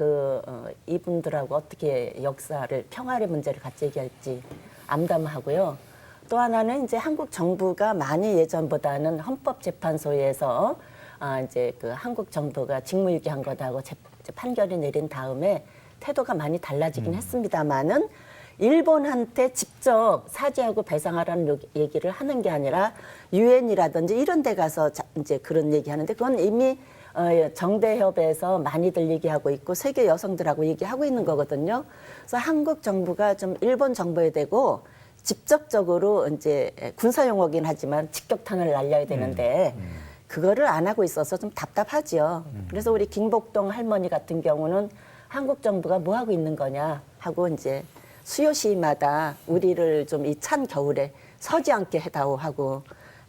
이분들하고 어떻게 역사를 평화의 문제를 같이 얘기할지 암담하고요. 또 하나는 이제 한국 정부가 많이 예전보다는 헌법재판소에서 이제 그 한국 정부가 직무유기한 거다고 판결이 내린 다음에 태도가 많이 달라지긴 했습니다만은 일본한테 직접 사죄하고 배상하라는 얘기를 하는 게 아니라 유엔이라든지 이런 데 가서 이제 그런 얘기하는데 그건 이미 정대협에서 많이들 얘기하고 있고 세계 여성들하고 얘기하고 있는 거거든요. 그래서 한국 정부가 좀 일본 정부에 대고 직접적으로 이제 군사용어긴 하지만 직격탄을 날려야 되는데 그거를 안 하고 있어서 좀 답답하죠. 그래서 우리 김복동 할머니 같은 경우는 한국 정부가 뭐 하고 있는 거냐 하고 이제 수요시마다 우리를 좀 이 찬 겨울에 서지 않게 해다오 하고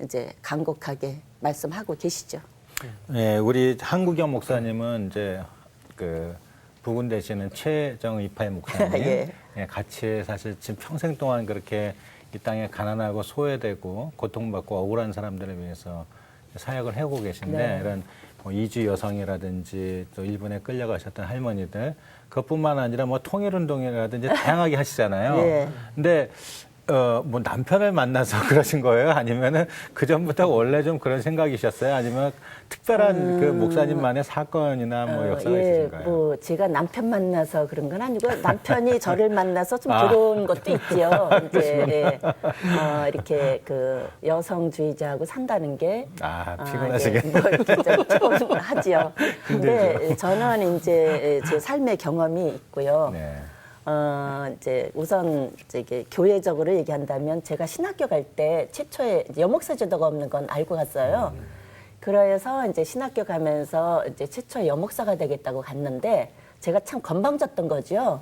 이제 간곡하게 말씀하고 계시죠. 네, 우리 한국영 목사님은 이제 그 부군 되시는 최정의파의 목사님 예. 예, 같이 사실 지금 평생 동안 그렇게 이 땅에 가난하고 소외되고 고통받고 억울한 사람들을 위해서 사역을 해오고 계신데 이런 뭐 이주 여성이라든지 또 일본에 끌려가셨던 할머니들 그것뿐만 아니라 뭐 통일운동이라든지 다양하게 하시잖아요. 근데 뭐 남편을 만나서 그러신 거예요? 아니면은 그 전부터 원래 좀 그런 생각이셨어요? 아니면 특별한 그 목사님만의 사건이나 뭐 역사가 있으신가요? 뭐 제가 남편 만나서 그런 건 아니고 남편이 저를 만나서 좀 들어온 것도 있지요. 이제 이렇게 그 여성주의자하고 산다는 게 피곤하시겠네요. 뭐 이렇게 좀 피곤하지요. 근데 저는 이제 제 삶의 경험이 있고요. 네. 이제 우선 이게 교회적으로 얘기한다면 제가 신학교 갈 때 최초에 이제 여목사 제도가 없는 건 알고 갔어요. 그래서 이제 신학교 가면서 이제 최초 여목사가 되겠다고 갔는데 제가 참 건방졌던 거죠.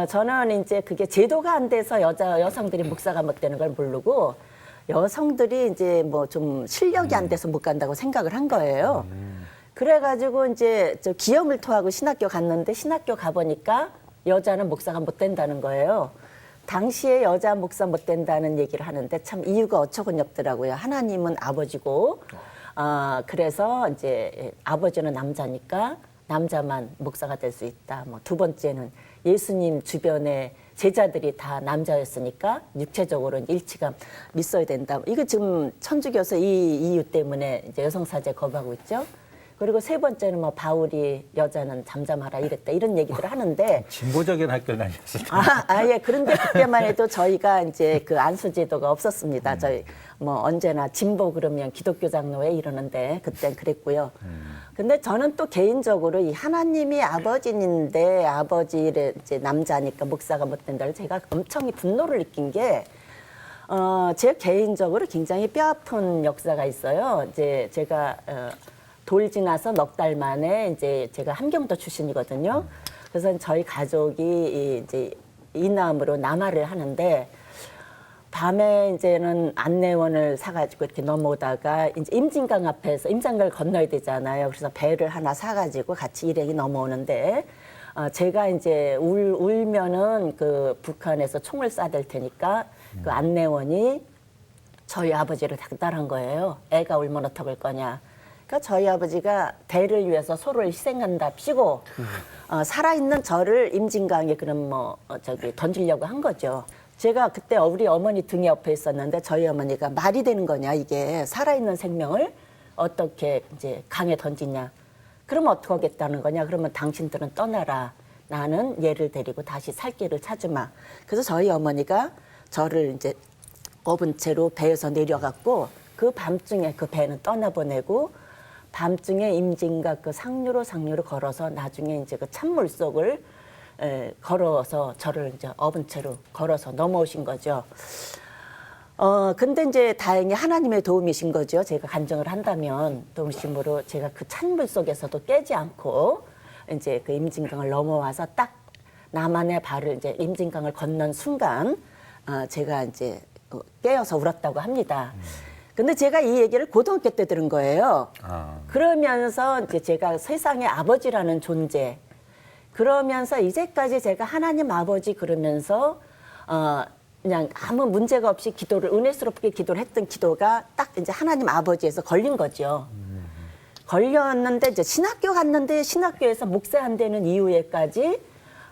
저는 이제 그게 제도가 안 돼서 여성들이 목사가 못 되는 걸 모르고 여성들이 이제 뭐 좀 실력이 안 돼서 못 간다고 생각을 한 거예요. 그래가지고 이제 저 기염을 토하고 신학교 갔는데 신학교 가보니까 여자는 목사가 못 된다는 거예요. 당시에 여자 목사 못 된다는 얘기를 하는데 참 이유가 어처구니 없더라고요. 하나님은 아버지고, 그래서 이제 아버지는 남자니까 남자만 목사가 될 수 있다. 뭐 두 번째는 예수님 주변에 제자들이 다 남자였으니까 육체적으로 일치감 있어야 된다. 이거 지금 천주교에서 이 이유 때문에 이제 여성사제 거부하고 있죠. 그리고 세 번째는 뭐 바울이 여자는 잠잠하라 이랬다 이런 얘기들을 하는데 진보적인 학교를 다녔어요. 예. 그런데 그때만 해도 저희가 이제 그 안수제도가 없었습니다. 저희 뭐 언제나 진보 그러면 기독교 장로회 이러는데 그땐 그랬고요. 근데 저는 또 개인적으로 이 하나님이 아버지인데 아버지를 이제 남자니까 목사가 못 된다고 제가 엄청 분노를 느낀 게 제 개인적으로 굉장히 뼈아픈 역사가 있어요. 이제 제가 돌 지나서 넉 달 만에 이제 제가 함경도 출신이거든요. 그래서 저희 가족이 이제 이남으로 남하를 하는데 밤에 이제는 안내원을 사가지고 이렇게 넘어오다가 이제 임진강 앞에서 임진강을 건너야 되잖아요. 그래서 배를 하나 사가지고 같이 일행이 넘어오는데 제가 이제 울면은 그 북한에서 총을 쏴댈 테니까 그 안내원이 저희 아버지를 닥달한 거예요. 애가 울면 어떡할 거냐. 그러니까 저희 아버지가 대를 위해서 소를 희생한답시고 살아있는 저를 임진강에 그럼 던지려고 한 거죠. 제가 그때 우리 어머니 등에 옆에 있었는데 저희 어머니가 말이 되는 거냐 이게 살아있는 생명을 어떻게 이제 강에 던지냐. 그러면 어떻게 하겠다는 거냐. 그러면 당신들은 떠나라. 나는 얘를 데리고 다시 살 길을 찾으마. 그래서 저희 어머니가 저를 이제 업은 채로 배에서 내려갔고 그 밤중에 그 배는 떠나보내고 밤중에 임진강 그 상류로 걸어서 나중에 이제 그 찬물 속을 걸어서 저를 이제 업은 채로 걸어서 넘어오신 거죠. 근데 이제 다행히 하나님의 도움이신 거죠. 제가 간증을 한다면 도움심으로 제가 그 찬물 속에서도 깨지 않고 이제 그 임진강을 넘어와서 딱 나만의 발을 이제 임진강을 건넌 순간 제가 이제 깨어서 울었다고 합니다. 근데 제가 이 얘기를 고등학교 때 들은 거예요. 그러면서 이제 제가 세상의 아버지라는 존재, 그러면서 이제까지 제가 하나님 아버지 그러면서 그냥 아무 문제가 없이 기도를 은혜스럽게 기도를 했던 기도가 딱 이제 하나님 아버지에서 걸린 거죠. 걸렸는데 이제 신학교 갔는데 신학교에서 목사 안 되는 이후에까지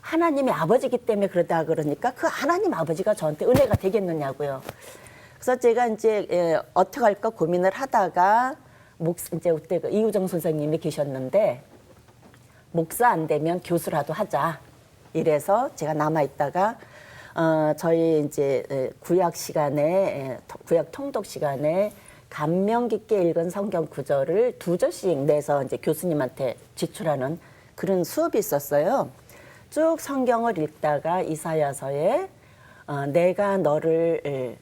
하나님이 아버지기 때문에 그러다 그러니까 그 하나님 아버지가 저한테 은혜가 되겠느냐고요. 그래서 제가 이제 어떻게 할까 고민을 하다가 이제 그때 그 이우정 선생님이 계셨는데 목사 안 되면 교수라도 하자. 이래서 제가 남아 있다가 저희 이제 구약 시간에 구약 통독 시간에 감명 깊게 읽은 성경 구절을 2절씩 내서 이제 교수님한테 지출하는 그런 수업이 있었어요. 쭉 성경을 읽다가 이사야서에 내가 너를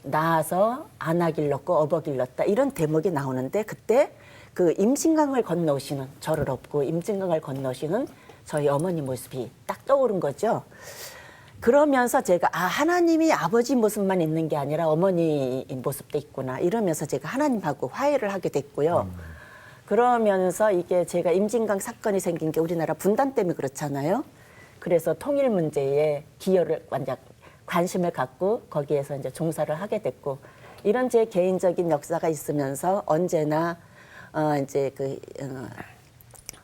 낳아서 안아 길렀고 업어 길렀다 이런 대목이 나오는데 그때 그 임진강을 건너오시는 저를 업고 임진강을 건너오시는 저희 어머니 모습이 딱 떠오른 거죠. 그러면서 제가 하나님이 아버지 모습만 있는 게 아니라 어머니 모습도 있구나 이러면서 제가 하나님하고 화해를 하게 됐고요. 그러면서 이게 제가 임진강 사건이 생긴 게 우리나라 분단 때문에 그렇잖아요. 그래서 통일 문제에 기여를 완전 관심을 갖고 거기에서 이제 종사를 하게 됐고 이런 제 개인적인 역사가 있으면서 언제나 이제 그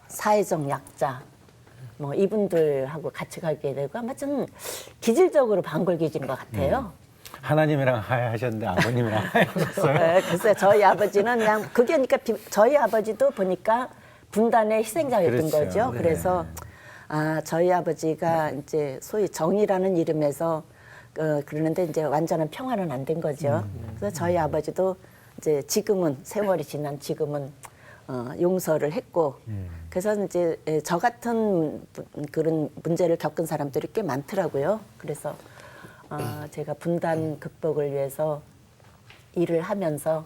사회적 약자 뭐 이분들하고 같이 가게 되고 아마 좀 기질적으로 반골기질인 것 같아요. 하나님이랑 화해하셨는데 아버님이랑 화해하셨어요? 네, 글쎄 저희 아버지는 그냥 그게 그러니까 저희 아버지도 보니까 분단의 희생자였던 그렇죠. 거죠. 네. 그래서 저희 아버지가 이제 소위 정의라는 이름에서 그러는데 이제 완전한 평화는 안 된 거죠. 그래서 저희 아버지도 이제 지금은 세월이 지난 지금은 용서를 했고 그래서 이제 저 같은 그런 문제를 겪은 사람들이 꽤 많더라고요. 그래서 제가 분단 극복을 위해서 일을 하면서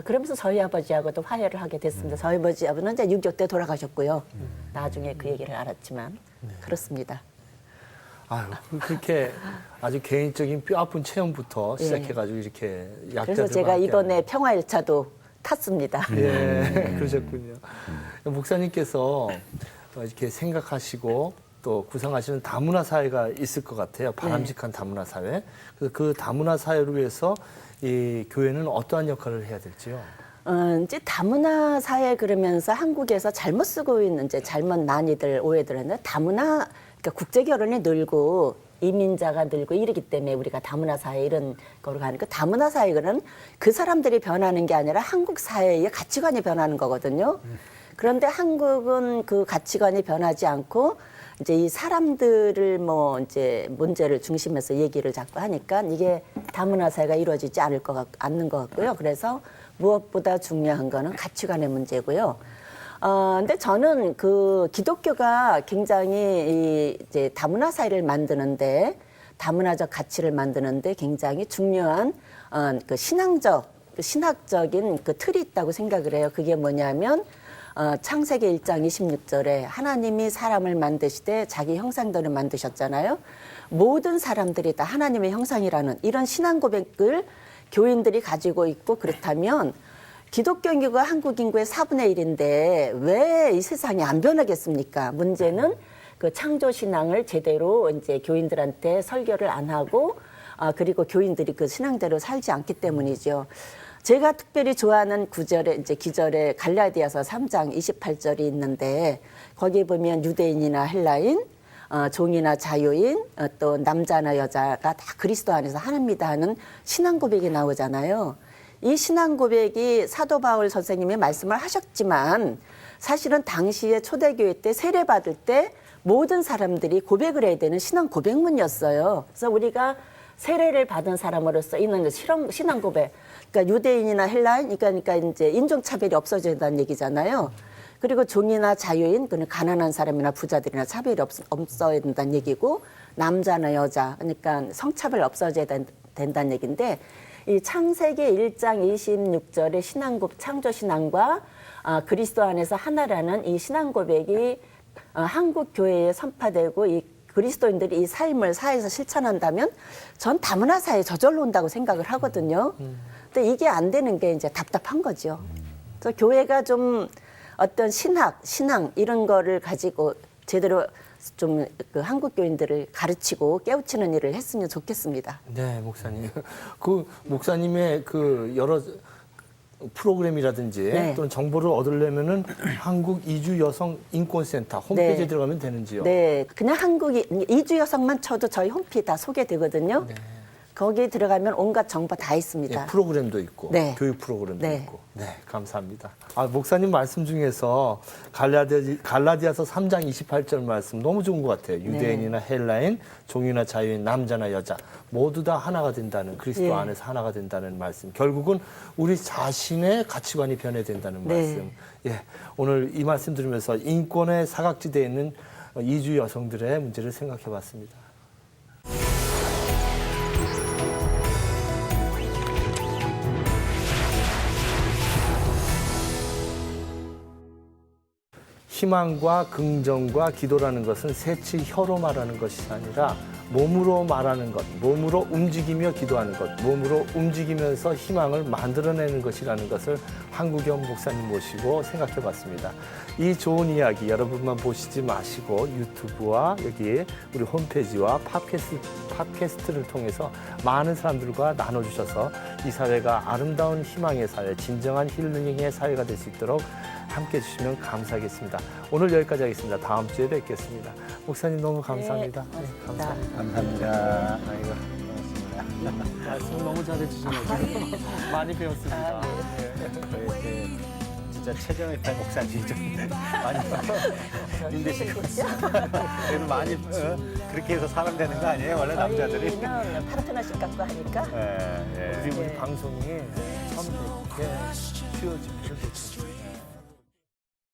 그러면서 저희 아버지하고도 화해를 하게 됐습니다. 저희 아버지는 이제 6.25 때 돌아가셨고요. 나중에 그 얘기를 알았지만 그렇습니다. 아유, 그렇게 아주 개인적인 뼈아픈 체험부터 예. 시작해가지고 이렇게 약자들과 그래서 제가 함께하는. 이번에 평화열차도 탔습니다. 예, 그러셨군요. 목사님께서 이렇게 생각하시고 또 구상하시는 다문화 사회가 있을 것 같아요. 바람직한 다문화 사회. 그래서 그 다문화 사회를 위해서 이 교회는 어떠한 역할을 해야 될지요? 이제 다문화 사회 그러면서 한국에서 잘못 쓰고 있는 이제 잘못 많이들 오해들 했는데 다문화 그러니까 국제 결혼이 늘고 이민자가 늘고 이러기 때문에 우리가 다문화 사회 이런 거로 가니까 다문화 사회는 그 사람들이 변하는 게 아니라 한국 사회의 가치관이 변하는 거거든요. 그런데 한국은 그 가치관이 변하지 않고 이제 이 사람들을 뭐 이제 문제를 중심에서 얘기를 자꾸 하니까 이게 다문화 사회가 이루어지지 않는 것 같고요. 그래서 무엇보다 중요한 거는 가치관의 문제고요. 근데 저는 그 기독교가 굉장히 이제 다문화 사회를 만드는데 다문화적 가치를 만드는데 굉장히 중요한 그 신학적인 그 틀이 있다고 생각을 해요. 그게 뭐냐면 창세기 1장 26절에 하나님이 사람을 만드시되 자기 형상대로 만드셨잖아요. 모든 사람들이 다 하나님의 형상이라는 이런 신앙 고백을 교인들이 가지고 있고 그렇다면 기독교 인구가 한국 인구의 4분의 1인데 왜 이 세상이 안 변하겠습니까? 문제는 그 창조 신앙을 제대로 이제 교인들한테 설교를 안 하고 그리고 교인들이 그 신앙대로 살지 않기 때문이죠. 제가 특별히 좋아하는 기절에 갈라디아서 3장 28절이 있는데 거기에 보면 유대인이나 헬라인, 종이나 자유인, 또 남자나 여자가 다 그리스도 안에서 하나입니다 하는 신앙 고백이 나오잖아요. 이 신앙 고백이 사도 바울 선생님이 말씀을 하셨지만 사실은 당시에 초대교회 때 세례받을 때 모든 사람들이 고백을 해야 되는 신앙 고백문이었어요. 그래서 우리가 세례를 받은 사람으로서 있는 신앙 고백. 그러니까 유대인이나 헬라인, 그러니까 이제 인종차별이 없어져야 된다는 얘기잖아요. 그리고 종이나 자유인, 그는 가난한 사람이나 부자들이나 차별이 없어야 된다는 얘기고, 남자나 여자, 그러니까 성차별 없어져야 된다는 얘기인데, 이 창세기 1장 26절의 창조신앙과 그리스도 안에서 하나라는 이 신앙 고백이 한국 교회에 선포되고 이 그리스도인들이 이 삶을 사회에서 실천한다면 전 다문화 사회에 저절로 온다고 생각을 하거든요. 근데 이게 안 되는 게 이제 답답한 거죠. 그래서 교회가 좀 어떤 신앙 이런 거를 가지고 제대로 좀 그 한국 교인들을 가르치고 깨우치는 일을 했으면 좋겠습니다. 네, 목사님. 그 목사님의 그 여러 프로그램이라든지 네. 또는 정보를 얻으려면은 한국 이주 여성 인권센터 홈페이지에 네. 들어가면 되는지요? 네, 그냥 이주 여성만 쳐도 저희 홈페이지 다 소개되거든요. 네. 거기 들어가면 온갖 정보 다 있습니다. 네, 프로그램도 있고 네. 교육 프로그램도 네. 있고. 네, 감사합니다. 목사님 말씀 중에서 갈라디아서 3장 28절 말씀 너무 좋은 것 같아요. 유대인이나 헬라인, 종이나 자유인, 남자나 여자 모두 다 하나가 된다는 그리스도 예. 안에서 하나가 된다는 말씀. 결국은 우리 자신의 가치관이 변해야 된다는 네. 말씀. 예, 오늘 이 말씀 들으면서 인권의 사각지대에 있는 이주 여성들의 문제를 생각해봤습니다. 희망과 긍정과 기도라는 것은 새치 혀로 말하는 것이 아니라 몸으로 말하는 것, 몸으로 움직이며 기도하는 것, 몸으로 움직이면서 희망을 만들어내는 것이라는 것을 한국영 목사님 모시고 생각해 봤습니다. 이 좋은 이야기 여러분만 보시지 마시고 유튜브와 여기 우리 홈페이지와 팟캐스트를 통해서 많은 사람들과 나눠주셔서 이 사회가 아름다운 희망의 사회, 진정한 힐링의 사회가 될 수 있도록 함께해 주시면 감사하겠습니다. 오늘 여기까지 하겠습니다. 다음 주에 뵙겠습니다. 목사님 너무 감사합니다. 네, 고맙습니다. 감사합니다. 감사합니다. 아이고, 고맙습니다. 말씀 너무 잘해주셔가지고 많이 배웠습니다. 이렇게 진짜 최정일타 목사님 좀 많이 힘드시고 그래도 많이 그렇게 해서 사람 되는 거 아니에요? 원래 남자들이. 저희는 파트너십 갖고 하니까. 예, 예. 우리 방송이 참 이렇게 쉬워지기를 못했어요.